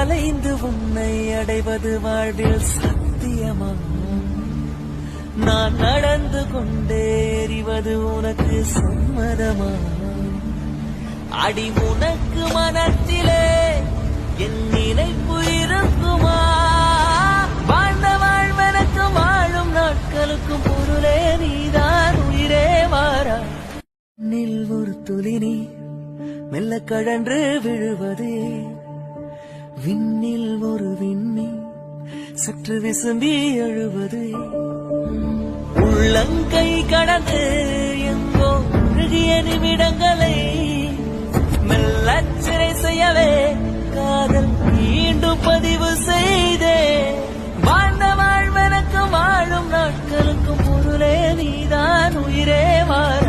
அலைந்து உன்னை அடைவது வாழ்வில் சத்தியமா? நான் நடந்து கொண்டே எறிவது உனக்கு சம்மதமா? அடி உனக்கு மனத்திலே என் நினைப்பு இருக்குமா? வாழ்ந்த வாழ்வெனக்கு வாழும் நாட்களுக்கும் பொருளே நீதான், உயிரே மாறா. நில் ஒரு துளி நீ மெல்ல கழன்று விழுவதே, விண்ணில் ஒரு விண்ணி சற்று விசும்பி எழுவது, உள்ளங்கை கடந்து எங்கோ அழகிய நிமிடங்களை மெல்லச் சிறை செய்யவே காதல் மீண்டும் பதிவு செய்தே. வாழ்ந்த வாழ்வெனக்கும் வாழும் நாட்களுக்கும் பொருளே நீதான், உயிரே மாற.